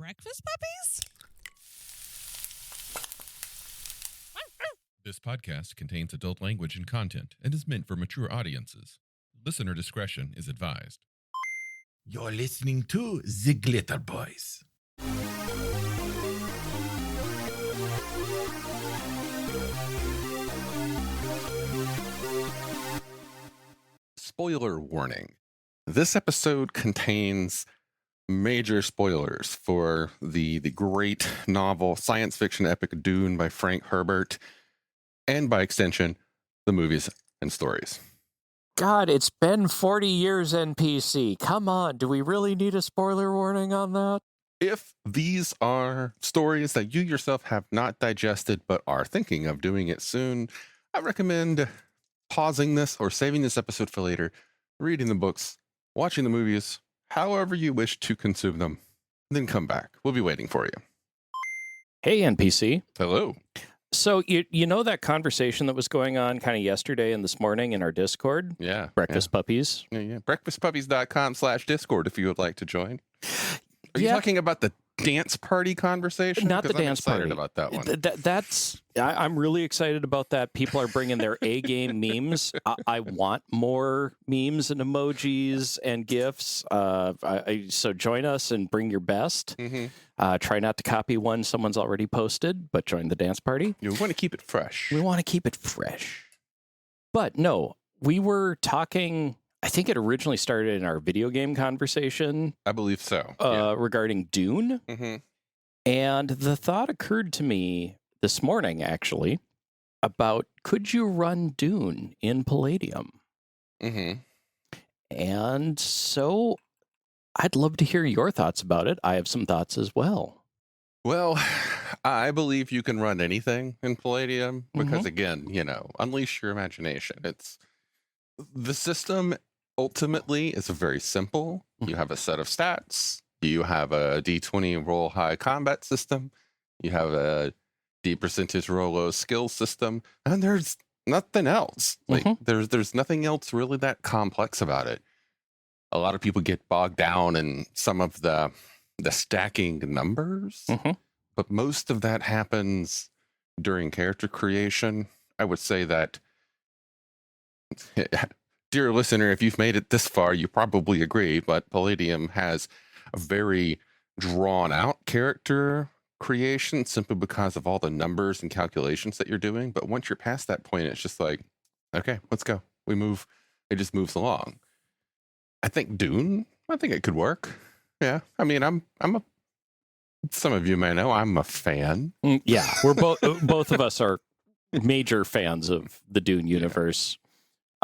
breakfast puppies? This podcast contains adult language and content and is meant for mature audiences. Listener discretion is advised. You're listening to the Glitterbois. Spoiler warning. This episode contains major spoilers for the great novel science fiction epic Dune by Frank Herbert, and by extension, the movies and stories. God, it's been 40 years, NPC. Come on, do we really need a spoiler warning on that? If these are stories that you yourself have not digested but are thinking of doing it soon, I recommend pausing this or saving this episode for later, reading the books, watching the movies, however you wish to consume them, then come back. We'll be waiting for you. Hey, NPC. Hello. So you know that conversation that was going on kind of yesterday and this morning in our Discord? Yeah. Breakfast Puppies? Yeah. Breakfastpuppies.com/Discord if you would like to join. Are you talking about the dance party conversation? Not the dance party. About that one. I'm really excited about that. People are bringing their A-game memes. I want more memes and emojis and GIFs. So join us and bring your best. Mm-hmm. Try not to copy one someone's already posted, but join the dance party. You want to keep it fresh. We want to keep it fresh. But no, we were talking... I think it originally started in our video game conversation. I believe so. Regarding Dune. Mm-hmm. And the thought occurred to me this morning, actually, about could you run Dune in Palladium? Mm-hmm. And so I'd love to hear your thoughts about it. I have some thoughts as well. Well, I believe you can run anything in Palladium because, again, unleash your imagination. It's the system. Ultimately, it's very simple. You have a set of stats. You have a D20 roll high combat system. You have a D percentage roll low skill system. And there's nothing else. There's nothing else really that complex about it. A lot of people get bogged down in some of the stacking numbers. But most of that happens during character creation. I would say that... Dear listener, if you've made it this far, you probably agree, but Palladium has a very drawn-out character creation simply because of all the numbers and calculations that you're doing. But once you're past that point, it's just like, okay, let's go. We move. It just moves along. I think Dune, it could work. Yeah. I mean, some of you may know, I'm a fan. Yeah, we're both of us are major fans of the Dune universe.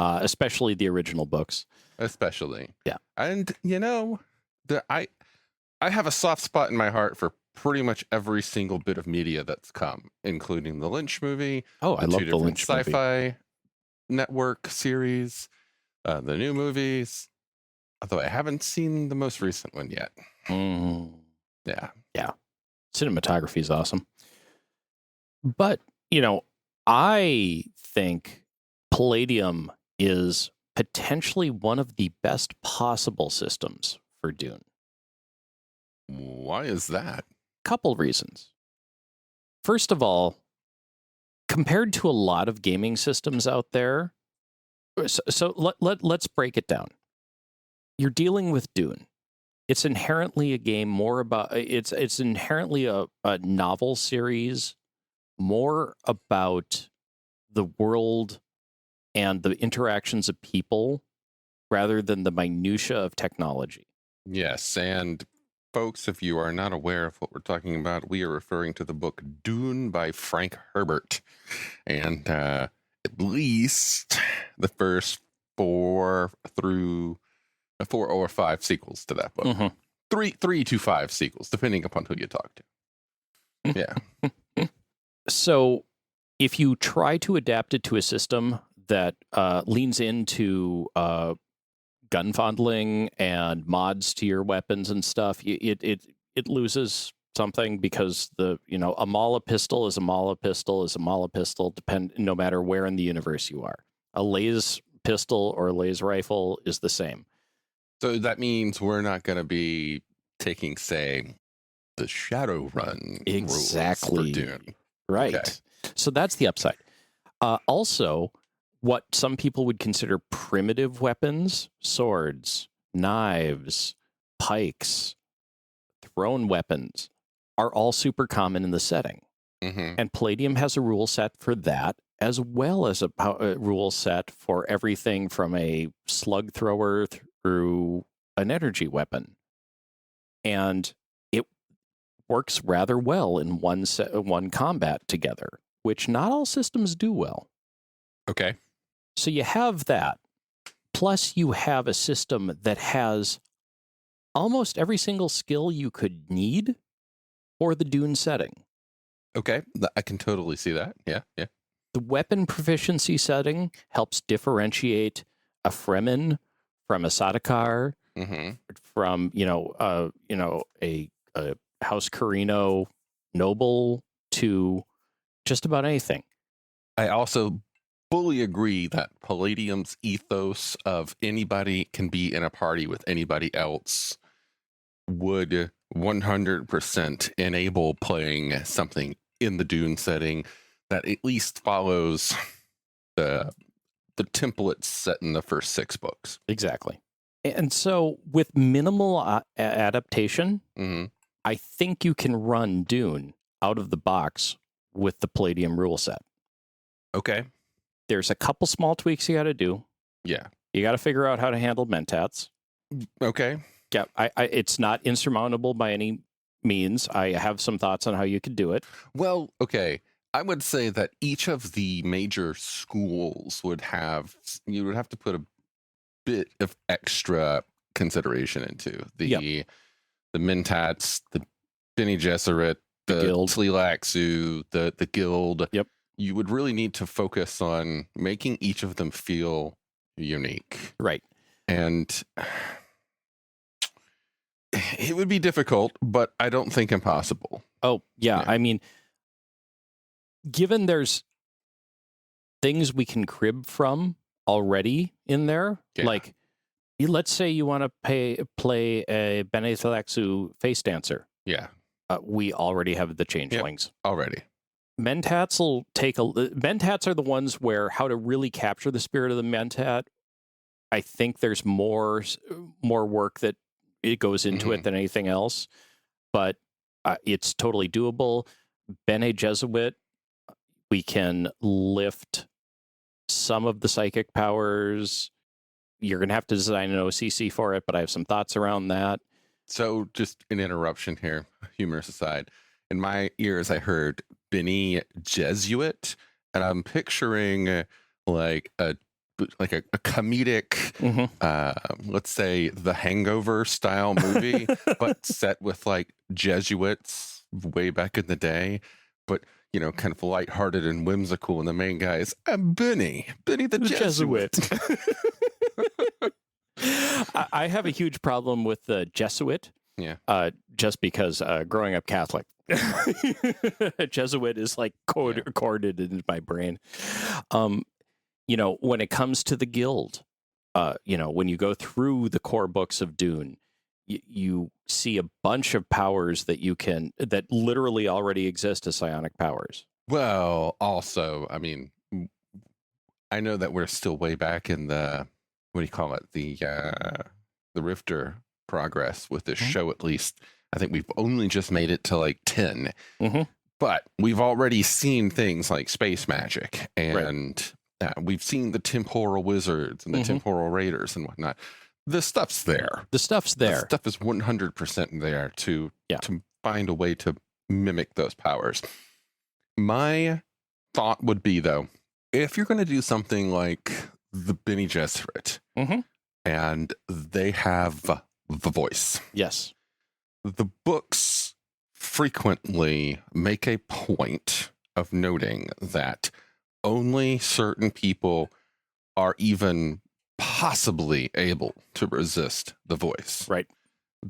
Especially the original books. Especially. Yeah. And, I have a soft spot in my heart for pretty much every single bit of media that's come, including the Lynch movie. Oh, I love the Lynch sci-fi network series, the new movies. Although I haven't seen the most recent one yet. Yeah. Yeah. Cinematography is awesome. But, I think Palladium is potentially one of the best possible systems for Dune. Why is that? Couple reasons. First of all, compared to a lot of gaming systems out there, so let's break it down. You're dealing with Dune. It's inherently a game more about it's inherently a novel series, more about the world and the interactions of people rather than the minutia of technology. Yes, and folks, if you are not aware of what we're talking about, we are referring to the book Dune by Frank Herbert. And at least the first 4 or 5 sequels to that book. 3 to 5 sequels, depending upon who you talk to. Yeah. So if you try to adapt it to a system that leans into gun fondling and mods to your weapons and stuff, it loses something because a Mala pistol is a Mala pistol is a Mala pistol, no matter where in the universe you are. A laser pistol or a laser rifle is the same. So that means we're not going to be taking, say, the Shadowrun Exactly. rules for Dune. Right. Okay. So that's the upside. Also, what some people would consider primitive weapons, swords, knives, pikes, thrown weapons, are all super common in the setting. Mm-hmm. And Palladium has a rule set for that, as well as a rule set for everything from a slug thrower through an energy weapon. And it works rather well in one combat together, which not all systems do well. Okay. So you have that. Plus, you have a system that has almost every single skill you could need for the Dune setting. Okay. I can totally see that. Yeah. Yeah. The weapon proficiency setting helps differentiate a Fremen from a Sardaukar, Mm-hmm. from a House Carino noble to just about anything. I also fully agree that Palladium's ethos of anybody can be in a party with anybody else would 100% enable playing something in the Dune setting that at least follows the template set in the first 6 books. Exactly. And so with minimal adaptation, Mm-hmm. I think you can run Dune out of the box with the Palladium rule set. Okay. There's a couple small tweaks you got to do. Yeah. You got to figure out how to handle mentats. Okay. Yeah, it's not insurmountable by any means. I have some thoughts on how you could do it. Well, okay. I would say that each of the major schools you would have to put a bit of extra consideration into the mentats, the Bene Gesserit, the Guild. Tleilaxu, the guild. Yep. You would really need to focus on making each of them feel unique. Right. And it would be difficult, but I don't think impossible. Oh, yeah. Yeah. I mean, given there's things we can crib from already in there, Yeah. like let's say you want to play a Bene Tleilaxu face dancer. Yeah, We already have the changelings. already. Mentats will mentats are the ones where how to really capture the spirit of the mentat. I think there's more work that it goes into it than anything else, but it's totally doable. Bene Gesserit, we can lift some of the psychic powers. You're going to have to design an OCC for it, but I have some thoughts around that. So just an interruption here, humorous aside. In my ears, I heard Bene Jesuit, and I'm picturing like a comedic, let's say the Hangover style movie, but set with like Jesuits way back in the day, but kind of lighthearted and whimsical. And the main guy is Benny the Jesuit. I have a huge problem with the Jesuit. Yeah. Just because growing up Catholic, Jesuit is like coded in my brain. When it comes to the guild, when you go through the core books of Dune, you see a bunch of powers that literally already exist as psionic powers. Well, also, I mean, I know that we're still way back in the, what do you call it? The Rifter progress with this show, at least. I think we've only just made it to like 10. But we've already seen things like space magic, and we've seen the temporal wizards and the temporal raiders and whatnot. The stuff's there. The stuff's there. The stuff is 100% there to find a way to mimic those powers. My thought would be, though, if you're going to do something like the Bene Gesserit, and they have the voice. Yes. The books frequently make a point of noting that only certain people are even possibly able to resist the voice. Right.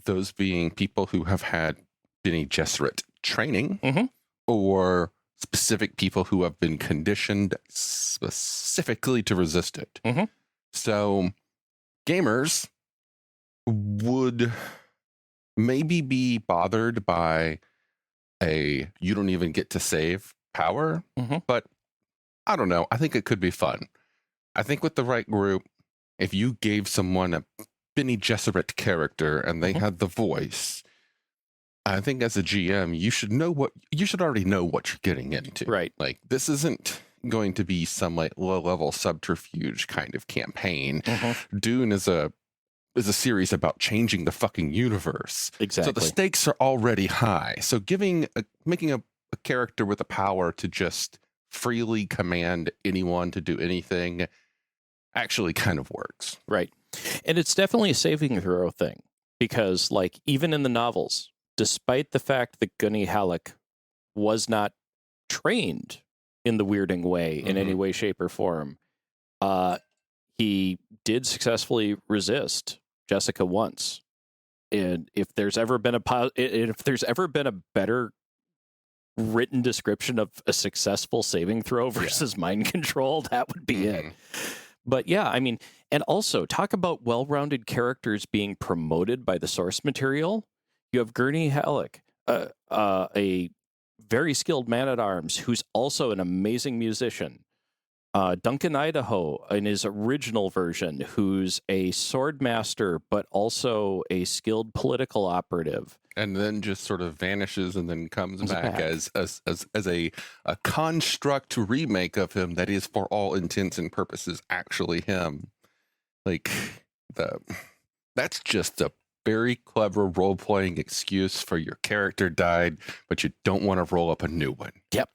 Those being people who have had Bene Gesserit training, or specific people who have been conditioned specifically to resist it. So gamers would maybe be bothered by a you don't even get to save power, but I don't know. I think it could be fun. I think with the right group, if you gave someone a Bene Gesserit character and they had the voice, I think as a GM, you should already know what you're getting into. Right. Like, this isn't going to be some like low-level subterfuge kind of campaign. Dune is a series about changing the fucking universe. Exactly. So the stakes are already high. So making a character with the power to just freely command anyone to do anything actually kind of works. Right. And it's definitely a saving throw thing, because like even in the novels, despite the fact that Gunny Halleck was not trained in the weirding way in any way, shape, or form, he did successfully resist Jessica once. And if there's ever been a better written description of a successful saving throw versus mind control, that would be it. But yeah, I mean, and also talk about well-rounded characters being promoted by the source material. You have Gurney Halleck, a very skilled man-at-arms who's also an amazing musician. Duncan Idaho, in his original version, who's a sword master, but also a skilled political operative. And then just sort of vanishes and then comes back as a construct remake of him that is, for all intents and purposes, actually him. Like, that's just a very clever role-playing excuse for your character died, but you don't want to roll up a new one. Yep.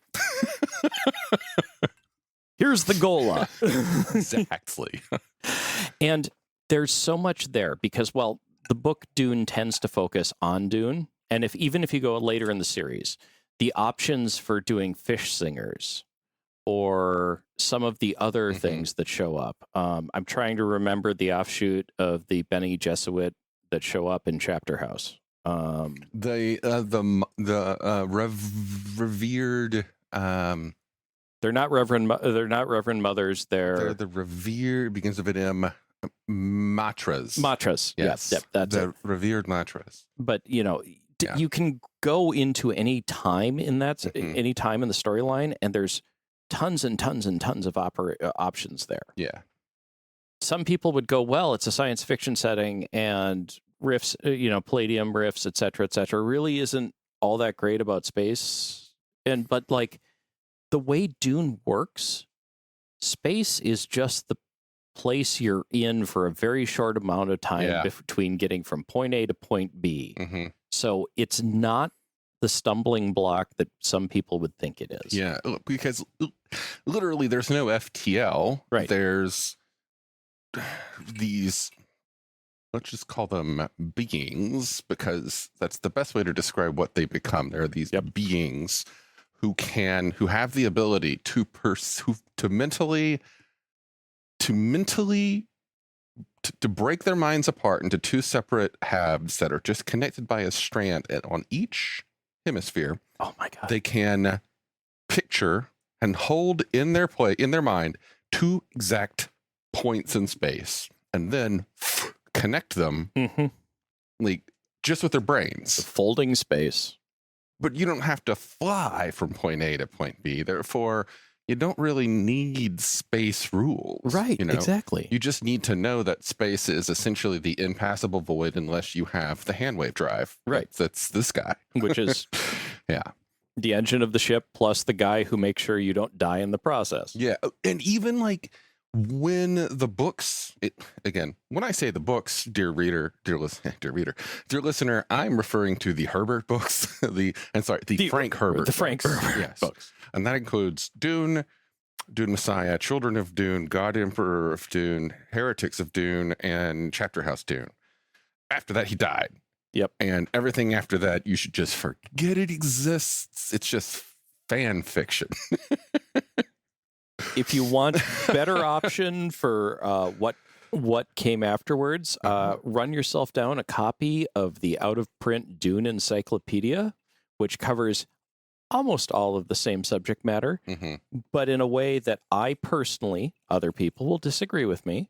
Here's the Gola. Exactly. And there's so much there because, well, the book Dune tends to focus on Dune. And even if you go later in the series, the options for doing fish singers or some of the other things that show up. I'm trying to remember the offshoot of the Bene Gesserit that show up in Chapter House. The revered. They're not Reverend Mothers. They're the revered, begins with an M. Matras. Yes. Yep, that's the it. revered matras. But you can go into any time in that any time in the storyline, and there's tons and tons and tons of options there. Yeah. Some people would go, well, it's a science fiction setting and riffs, Palladium riffs, et cetera, really isn't all that great about space. But like the way Dune works, space is just the place you're in for a very short amount of time between getting from point A to point B. So it's not the stumbling block that some people would think it is. Yeah, because literally there's no FTL. Right. There's these, let's just call them beings, because that's the best way to describe what they become. There are these beings who have the ability to break their minds apart into two separate halves that are just connected by a strand, and on each hemisphere, oh my god, they can picture and hold in their mind two exact points in space, and then connect them like just with their brains. The folding space. But you don't have to fly from point A to point B. Therefore, you don't really need space rules. Right, exactly. You just need to know that space is essentially the impassable void unless you have the handwave drive. Right. That's this guy. Which is the engine of the ship plus the guy who makes sure you don't die in the process. Yeah. And even like when the books, when I say the books, dear listener, I'm referring to the Herbert books, the Frank Herbert. The Frank Herbert books. And that includes Dune, Dune Messiah, Children of Dune, God Emperor of Dune, Heretics of Dune, and Chapter House Dune. After that, he died. Yep. And everything after that, you should just forget it exists. It's just fan fiction. If you want better option for what came afterwards, run yourself down a copy of the out-of-print Dune Encyclopedia, which covers almost all of the same subject matter, but in a way that I personally, other people will disagree with me,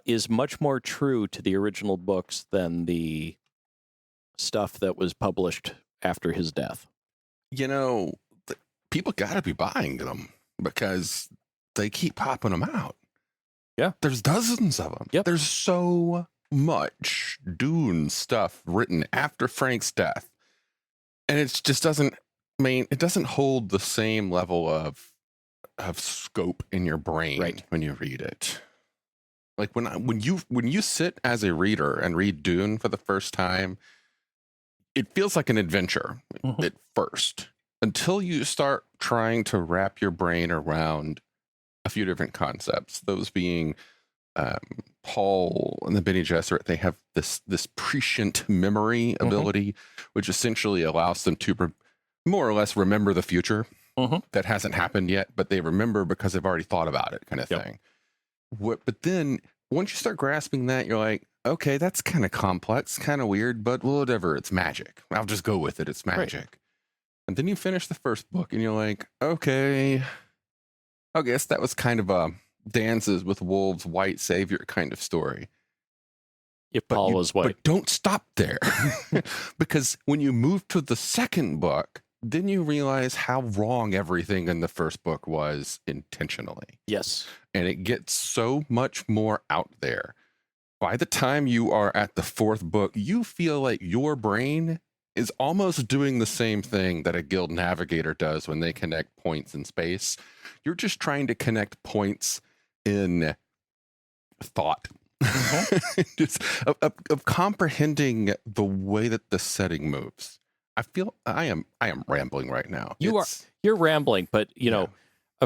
is much more true to the original books than the stuff that was published after his death. You know, people got to be buying them because they keep popping them out. Yeah. There's dozens of them. Yep. There's so much Dune stuff written after Frank's death. And it just doesn't, it doesn't hold the same level of scope in your brain when you read it. Like when you sit as a reader and read Dune for the first time, it feels like an adventure at first, until you start trying to wrap your brain around a few different concepts. Those being Paul and the Bene Gesserit, they have this prescient memory ability, which essentially allows them to more or less remember the future that hasn't happened yet, but they remember because they've already thought about it, kind of thing. But then once you start grasping that, you're like, okay, that's kind of complex, kind of weird, but whatever, it's magic. I'll just go with it. It's magic. Right. And then you finish the first book and you're like, okay, I guess that was kind of a Dances with Wolves, white savior kind of story. If Paul was white. But don't stop there. Because when you move to the second book, then you realize how wrong everything in the first book was intentionally. Yes. And it gets so much more out there. By the time you are at the fourth book, you feel like your brain is almost doing the same thing that a guild navigator does when they connect points in space. You're just trying to connect points in thought. Just of comprehending the way that the setting moves. I feel I am rambling right now. You're rambling, but you know,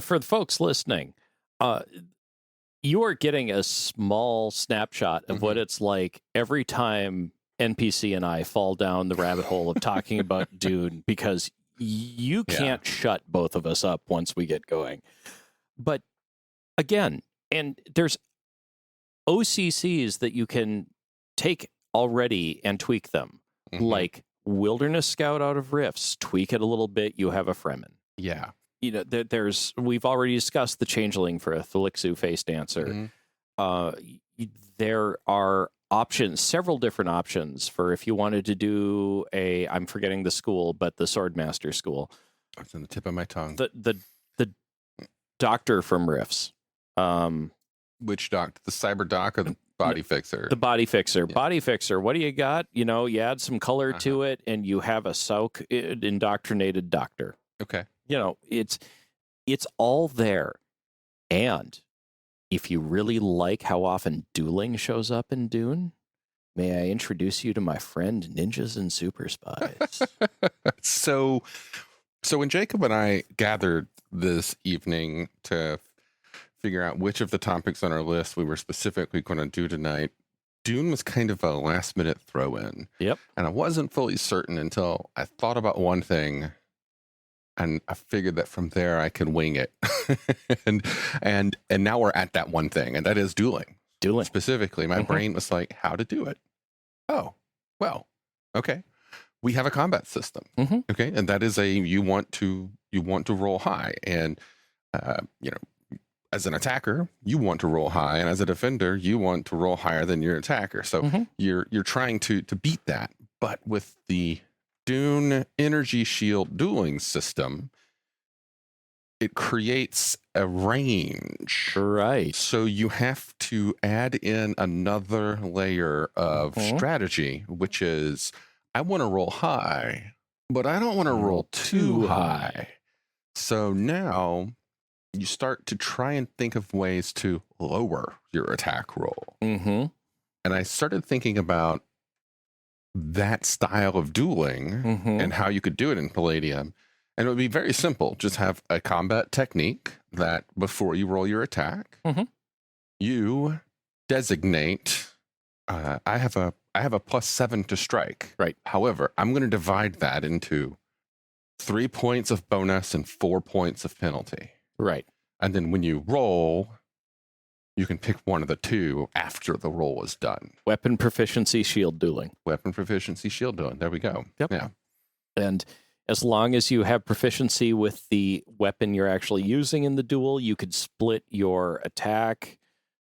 for the folks listening, you are getting a small snapshot of what it's like every time NPC and I fall down the rabbit hole of talking about Dune, because you can't shut both of us up once we get going. But again, and there's OCCs that you can take already and tweak them, like Wilderness Scout out of Rifts. Tweak it a little bit, you have a Fremen. Yeah. You know, we've already discussed the Changeling for a Thelixu Face Dancer. There are options, several different options for if you wanted to do I'm forgetting the school, but the Swordmaster school. It's on the tip of my tongue. The doctor from Rifts. Which doctor? The Cyber Doc or the Body Fixer? The Body Fixer. Yeah. Body Fixer. What do you got? You know, you add some color to it, and you have a Sauk indoctrinated doctor. Okay. You know, it's all there. And if you really like how often dueling shows up in Dune, may I introduce you to my friend Ninjas and Super Spies? So when Jacob and I gathered this evening to figure out which of the topics on our list we were specifically going to do tonight, Dune was kind of a last minute throw in. Yep. And I wasn't fully certain until I thought about one thing, and I figured that from there I could wing it. and now we're at that one thing, and that is dueling. Dueling. Specifically, my brain was like, how to do it. Oh, well, okay. We have a combat system. Okay. And that is you want to roll high. And you know, as an attacker, you want to roll high, and as a defender, you want to roll higher than your attacker. So you're trying to beat that. But with the Dune energy shield dueling system, it creates a range. Right. So you have to add in another layer of strategy, which is, I want to roll high, but I don't want to roll too high. So now you start to try and think of ways to lower your attack roll. And I started thinking about that style of dueling and how you could do it in Palladium. And it would be very simple. Just have a combat technique that before you roll your attack, you designate, I have a +7 to strike. Right. However, I'm going to divide that into 3 points of bonus and 4 points of penalty. Right. And then when you roll, you can pick one of the two after the roll is done. Weapon proficiency, shield dueling. Weapon proficiency, shield dueling. There we go. Yep. Yeah. And as long as you have proficiency with the weapon you're actually using in the duel, you could split your attack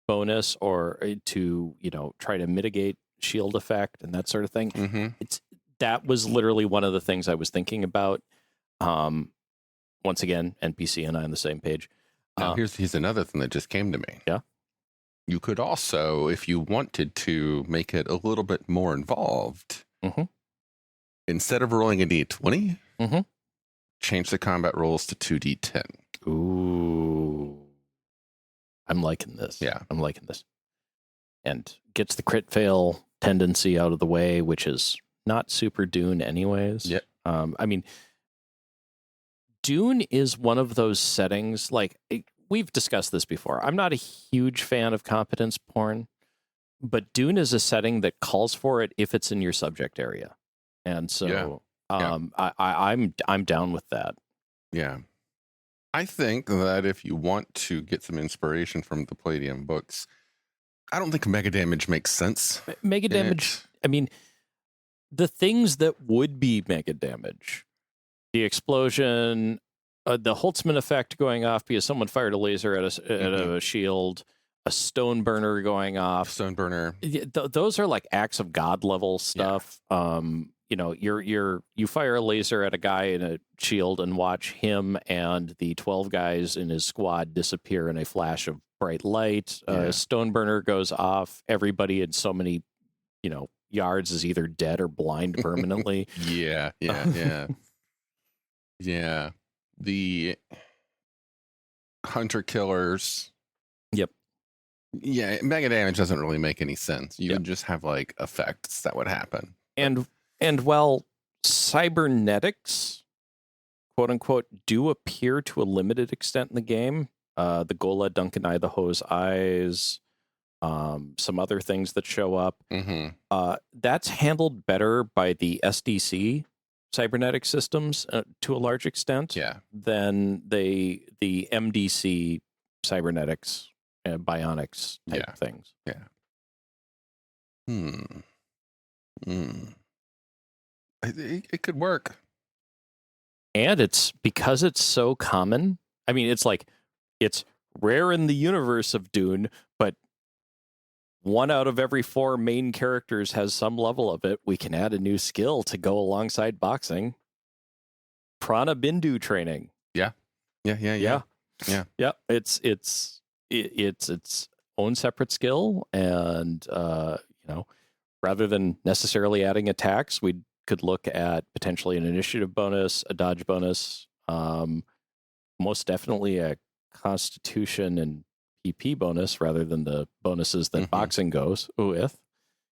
bonus or to, you know, try to mitigate shield effect and that sort of thing. that was literally one of the things I was thinking about. Once again, NPC and I on the same page. Now, here's another thing that just came to me. Yeah. You could also, if you wanted to make it a little bit more involved, instead of rolling a d20, change the combat rolls to 2d10. Ooh. I'm liking this. Yeah. I'm liking this. And gets the crit fail tendency out of the way, which is not super Dune anyways. Yep. I mean, Dune is one of those settings, like, we've discussed this before. I'm not a huge fan of competence porn, but Dune is a setting that calls for it if it's in your subject area. And so I'm down with that. Yeah. I think that if you want to get some inspiration from the Palladium books, I don't think mega damage makes sense. Mega damage, I mean, the things that would be mega damage, the explosion, the Holtzman effect going off because someone fired a laser at a shield, a stone burner going off. Stone burner. Those are like acts of God level stuff. Yeah. You know, you fire a laser at a guy in a shield and watch him and the 12 guys in his squad disappear in a flash of bright light. Stone burner goes off. Everybody in so many, yards is either dead or blind permanently. Yeah. The hunter killers. Yep. Yeah, mega damage doesn't really make any sense. You can just have like effects that would happen. And while cybernetics, quote unquote, do appear to a limited extent in the game, the Gola, Duncan Eye, the Hose Eyes, some other things that show up, that's handled better by the SDC cybernetic systems to a large extent than the MDC cybernetics and bionics type things. It could work. And it's because it's so common. I mean, it's like, it's rare in the universe of Dune, but 1 out of every 4 main characters has some level of it. We can add a new skill to go alongside boxing. Prana Bindu training. Yeah. It's its own separate skill, and rather than necessarily adding attacks, we could look at potentially an initiative bonus, a dodge bonus, most definitely a constitution and PP bonus rather than the bonuses that boxing goes with.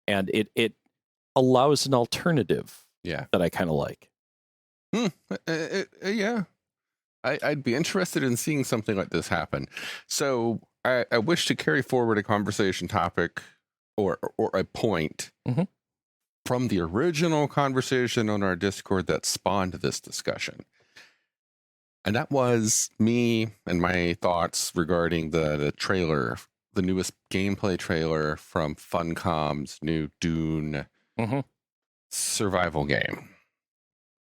And it allows an alternative that I kind of like. I'd be interested in seeing something like this happen. So I wish to carry forward a conversation topic or a point from the original conversation on our Discord that spawned this discussion. And that was me and my thoughts regarding the trailer, the newest gameplay trailer from Funcom's new Dune survival game.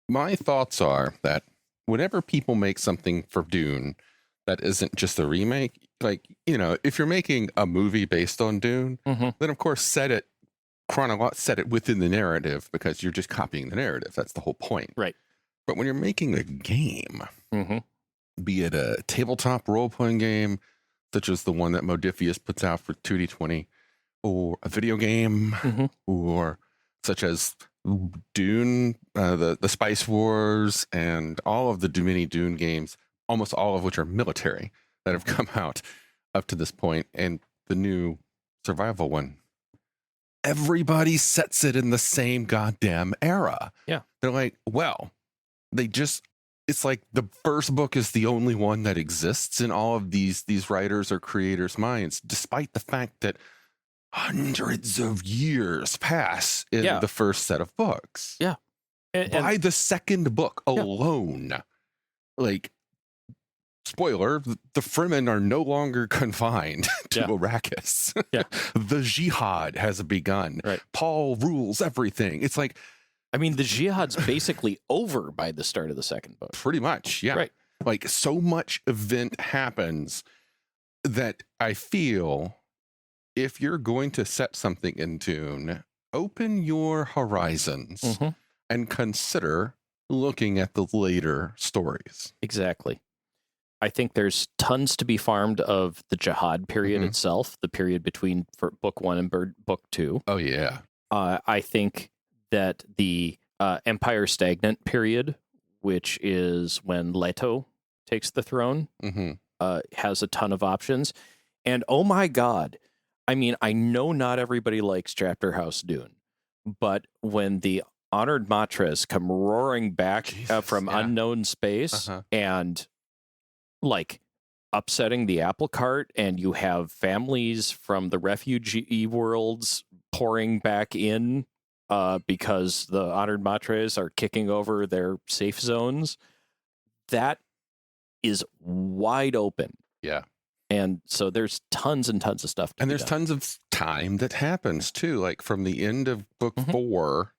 My thoughts are that whenever people make something for Dune that isn't just a remake, like, if you're making a movie based on Dune, then of course set it within the narrative, because you're just copying the narrative. That's the whole point. Right. But when you're making a game, be it a tabletop role-playing game, such as the one that Modifius puts out for 2D20, or a video game, or such as Dune, the Spice Wars, and all of the mini Dune games, almost all of which are military, that have come out up to this point, and the new survival one. Everybody sets it in the same goddamn era. Yeah. They're like, well, it's like the first book is the only one that exists in all of these writers or creators' minds, despite the fact that hundreds of years pass in the first set of books. Yeah. By the second book alone, like, spoiler, the Fremen are no longer confined to Arrakis. The jihad has begun. Right. Paul rules everything. It's like, I mean, the jihad's basically over by the start of the second book. Pretty much, yeah. Right. Like, so much event happens that I feel if you're going to set something in Dune, open your horizons. and consider looking at the later stories. Exactly. I think there's tons to be farmed of the Jihad period itself, the period between book 1 and book 2. Oh, yeah. I think that the Empire Stagnant period, which is when Leto takes the throne, has a ton of options. And oh my God, I mean, I know not everybody likes Chapter House Dune, but when the Honored Matres come roaring back from unknown space and like upsetting the apple cart, and you have families from the refugee worlds pouring back in because the Honored Matres are kicking over their safe zones, that is wide open. Yeah. And so there's tons and tons of stuff. And there's tons of time that happens too, like from the end of book 4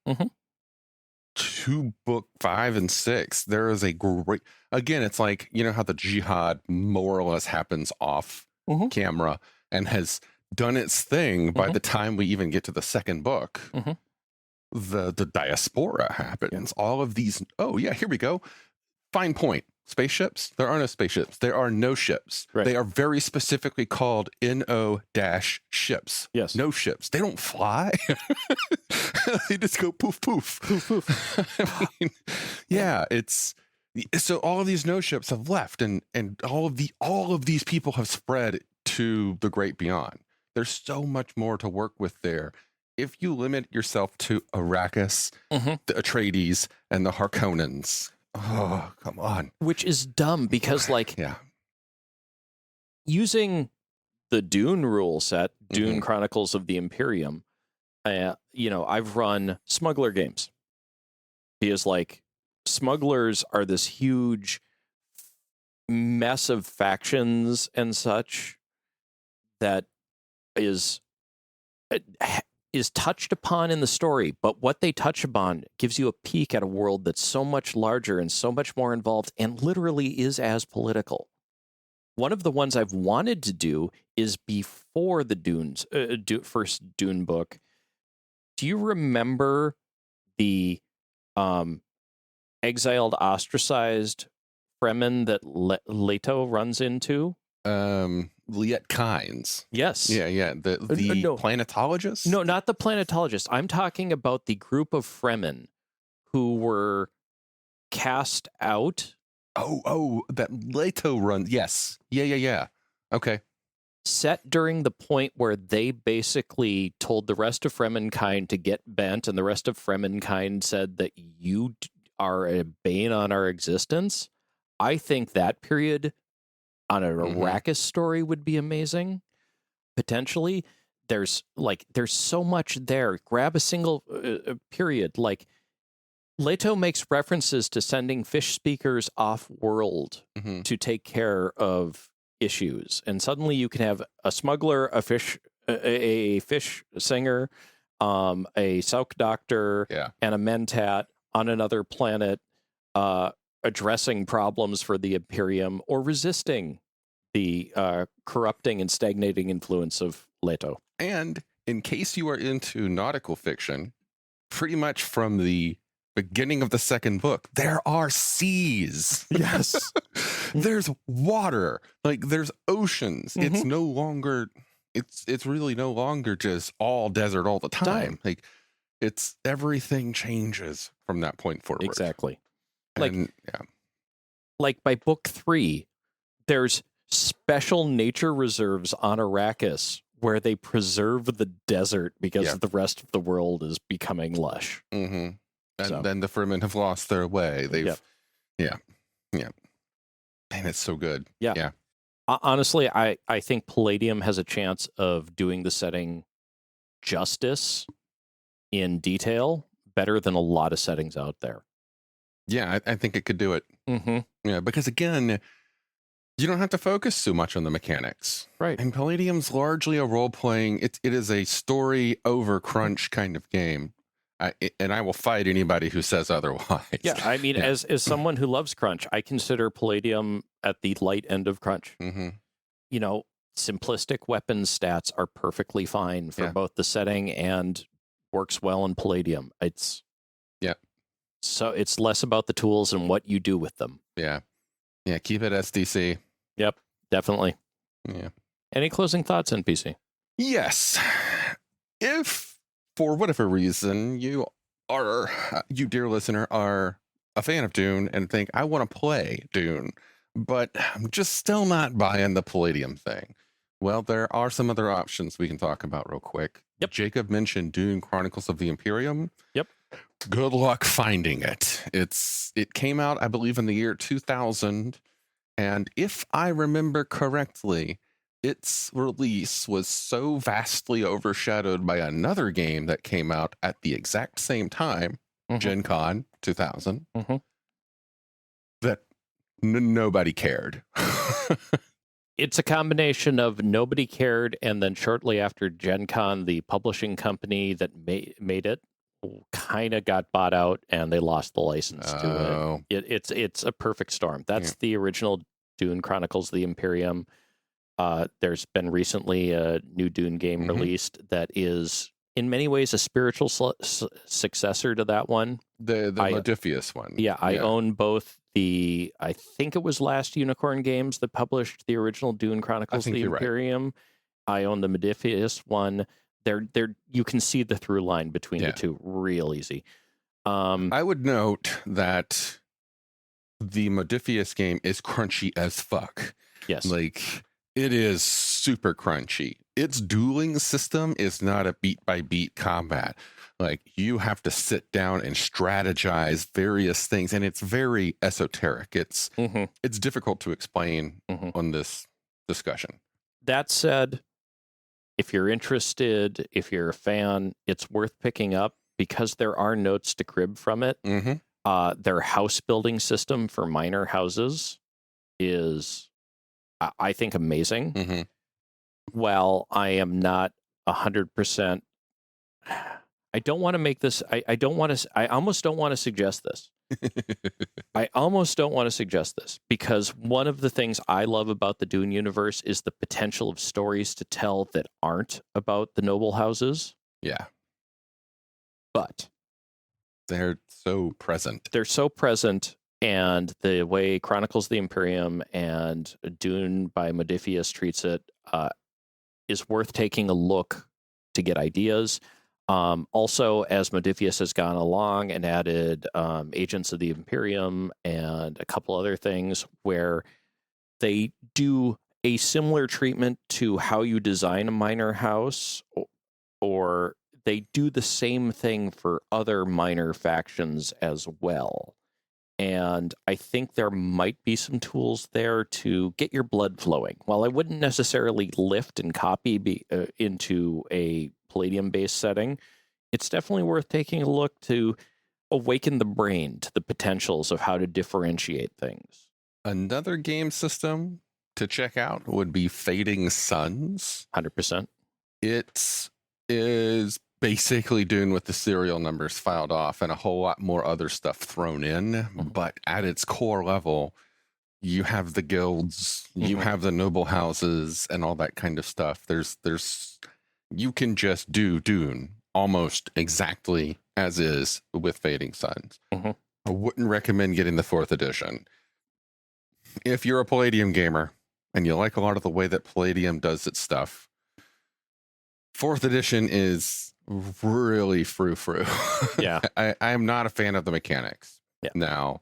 to book 5 and 6. There is a great, again, it's like, you know how the Jihad more or less happens off camera and has done its thing by the time we even get to the second book. The diaspora happens. All of these, oh yeah, here we go. Fine point. Spaceships? There are no spaceships. There are no ships. Right. They are very specifically called NO-ships. Yes. No ships. They don't fly. They just go poof, poof. Poof, poof. I mean, yeah, it's so all of these no ships have left, and all of these people have spread to the great beyond. There's so much more to work with there. If you limit yourself to Arrakis, the Atreides, and the Harkonnens, oh, come on. Which is dumb because, like, using the Dune rule set, Dune Chronicles of the Imperium, you know, I've run smuggler games. Because, like, smugglers are this huge mess of factions and such that is touched upon in the story, but what they touch upon gives you a peek at a world that's so much larger and so much more involved and literally is as political. One of the ones I've wanted to do is before the first Dune book. Do you remember the exiled, ostracized Fremen that Leto runs into? Liet Kynes. Yes. Yeah. The no. planetologist? No, not the planetologist. I'm talking about the group of Fremen who were cast out. Oh, that Leto runs. Yes. Yeah. Okay. Set during the point where they basically told the rest of Fremenkind to get bent, and the rest of Fremenkind said that you are a bane on our existence. I think that period on an Arrakis story would be amazing. Potentially, there's so much there. Grab a single period. Like, Leto makes references to sending fish speakers off world to take care of issues, and suddenly you can have a smuggler, a fish singer, a Sauk doctor, and a mentat on another planet, addressing problems for the Imperium or resisting the corrupting and stagnating influence of Leto. And in case you are into nautical fiction, pretty much from the beginning of the second book, there are seas. Yes. There's water. Like, there's oceans. It's no longer, it's really no longer just all desert all the time. Like, it's everything changes from that point forward. Exactly. And, like by book 3, there's special nature reserves on Arrakis where they preserve the desert because the rest of the world is becoming lush. And then the Fremen have lost their way. They've, yeah. And it's so good. Yeah. Honestly, I think Palladium has a chance of doing the setting justice in detail better than a lot of settings out there. Yeah, I think it could do it. Yeah, because again, you don't have to focus too much on the mechanics. Right. And Palladium's largely a role-playing, it is a story over crunch kind of game. And I will fight anybody who says otherwise. Yeah, I mean, as someone who loves crunch, I consider Palladium at the light end of crunch. You know, simplistic weapons stats are perfectly fine for both the setting and works well in Palladium. It's So it's less about the tools and what you do with them. Yeah. Yeah. Keep it SDC. Yep, definitely. Yeah. Any closing thoughts, NPC? Yes. If for whatever reason you dear listener, are a fan of Dune and think, I want to play Dune, but I'm just still not buying the Palladium thing. Well, there are some other options we can talk about real quick. Yep. Jacob mentioned Dune Chronicles of the Imperium. Yep. Good luck finding it. It came out, I believe, in the year 2000. And if I remember correctly, its release was so vastly overshadowed by another game that came out at the exact same time, Gen Con 2000, that nobody cared. It's a combination of nobody cared, and then shortly after Gen Con, the publishing company that made it kind of got bought out, and they lost the license to it. It's a perfect storm. That's the original Dune Chronicles of the Imperium. There's been recently a new Dune game released that is, in many ways, a spiritual successor to that one. The Modiphius one. Yeah, I own both I think it was Last Unicorn Games that published the original Dune Chronicles of the Imperium. Right. I own the Modiphius one. You can see the through line between the two real easy. I would note that the Modiphius game is crunchy as fuck. Yes. Like, it is super crunchy. Its dueling system is not a beat-by-beat combat. Like, you have to sit down and strategize various things, and it's very esoteric. It's difficult to explain on this discussion. That said, if you're interested, if you're a fan, it's worth picking up because there are notes to crib from it. Their house building system for minor houses is, I think, amazing. While I am not 100%, I don't want to make this. I almost don't want to suggest this. I almost don't want to suggest this because one of the things I love about the Dune universe is the potential of stories to tell that aren't about the noble houses. Yeah. But they're so present. They're so present. And the way Chronicles of the Imperium and Dune by Modiphius treats it is worth taking a look to get ideas. Also, as Modiphius has gone along and added Agents of the Imperium and a couple other things where they do a similar treatment to how you design a minor house, or they do the same thing for other minor factions as well. And I think there might be some tools there to get your blood flowing. While I wouldn't necessarily lift and copy into a Palladium-based setting, it's definitely worth taking a look to awaken the brain to the potentials of how to differentiate things. Another game system to check out would be Fading Suns. 100%. It is basically Dune with the serial numbers filed off and a whole lot more other stuff thrown in. But at its core level, you have the guilds, you have the noble houses and all that kind of stuff. You can just do Dune almost exactly as is with Fading Suns. I wouldn't recommend getting the 4th edition. If you're a Palladium gamer and you like a lot of the way that Palladium does its stuff, 4th edition is really frou-frou. Yeah. I am not a fan of the mechanics. Yeah. Now,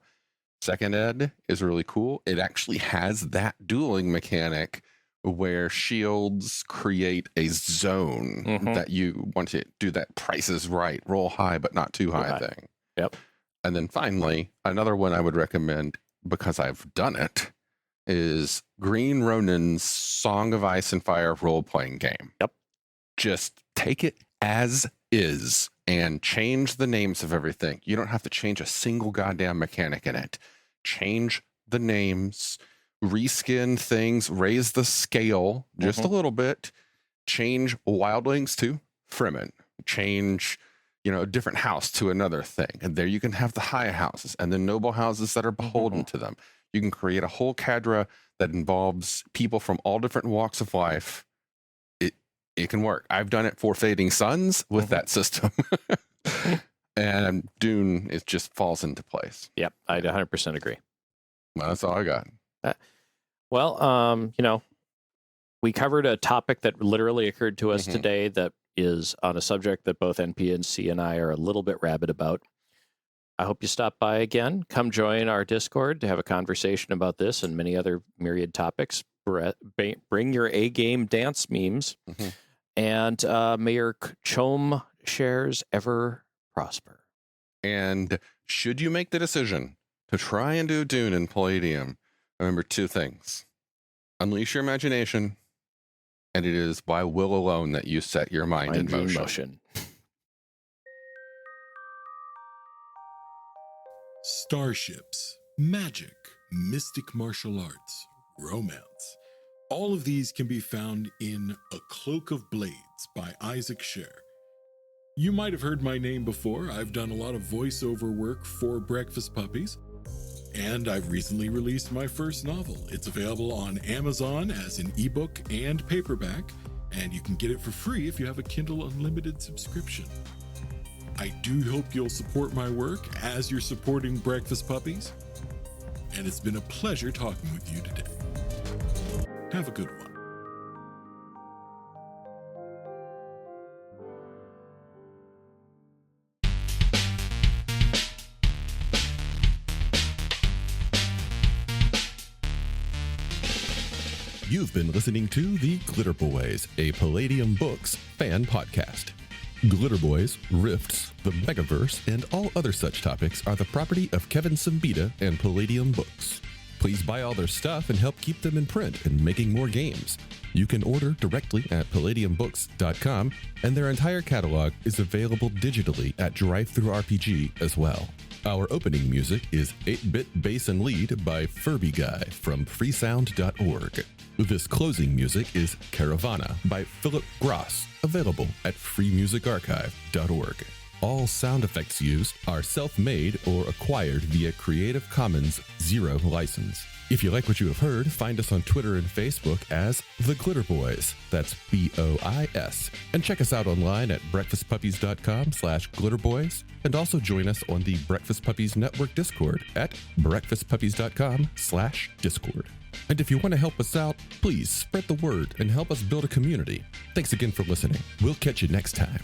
2nd ed is really cool. It actually has that dueling mechanic where shields create a zone that you want to do that Price is Right, roll high but not too high thing. Yep. And then finally, another one I would recommend because I've done it is Green Ronin's Song of Ice and Fire role-playing game. Yep. Just take it as is and change the names of everything. You don't have to change a single goddamn mechanic in it. Change the names, reskin things, raise the scale just a little bit, change wildlings to Fremen, change, a different house to another thing. And there you can have the high houses and the noble houses that are beholden to them. You can create a whole cadre that involves people from all different walks of life. It can work. I've done it for Fading Suns with that system. And Dune, it just falls into place. Yep, I'd 100% agree. Well, that's all I got. Well, we covered a topic that literally occurred to us today that is on a subject that both NPC and I are a little bit rabid about. I hope you stop by again. Come join our Discord to have a conversation about this and many other myriad topics. Bring your A-game dance memes. And may your Chom shares ever prosper. And should you make the decision to try and do Dune in Palladium, remember 2 things. Unleash your imagination, and it is by will alone that you set your mind in motion. Starships, magic, mystic martial arts, romance. All of these can be found in A Cloak of Blades by Isaac Scher. You might have heard my name before. I've done a lot of voiceover work for Breakfast Puppies, and I've recently released my first novel. It's available on Amazon as an ebook and paperback, and you can get it for free if you have a Kindle Unlimited subscription. I do hope you'll support my work as you're supporting Breakfast Puppies, and it's been a pleasure talking with you today. Have a good one. You've been listening to The Glitterbois, a Palladium Books fan podcast. Glitterbois, Rifts, the Megaverse, and all other such topics are the property of Kevin Siembieda and Palladium Books. Please buy all their stuff and help keep them in print and making more games. You can order directly at palladiumbooks.com, and their entire catalog is available digitally at Drive-Thru RPG as well. Our opening music is 8-Bit Bass and Lead by Furby Guy from freesound.org. This closing music is Caravana by Philip Gross, available at freemusicarchive.org. All sound effects used are self-made or acquired via Creative Commons Zero license. If you like what you have heard, find us on Twitter and Facebook as The Glitterbois. That's BOIS. And check us out online at breakfastpuppies.com/glitterboys. And also join us on the Breakfast Puppies Network Discord at breakfastpuppies.com/discord. And if you want to help us out, please spread the word and help us build a community. Thanks again for listening. We'll catch you next time.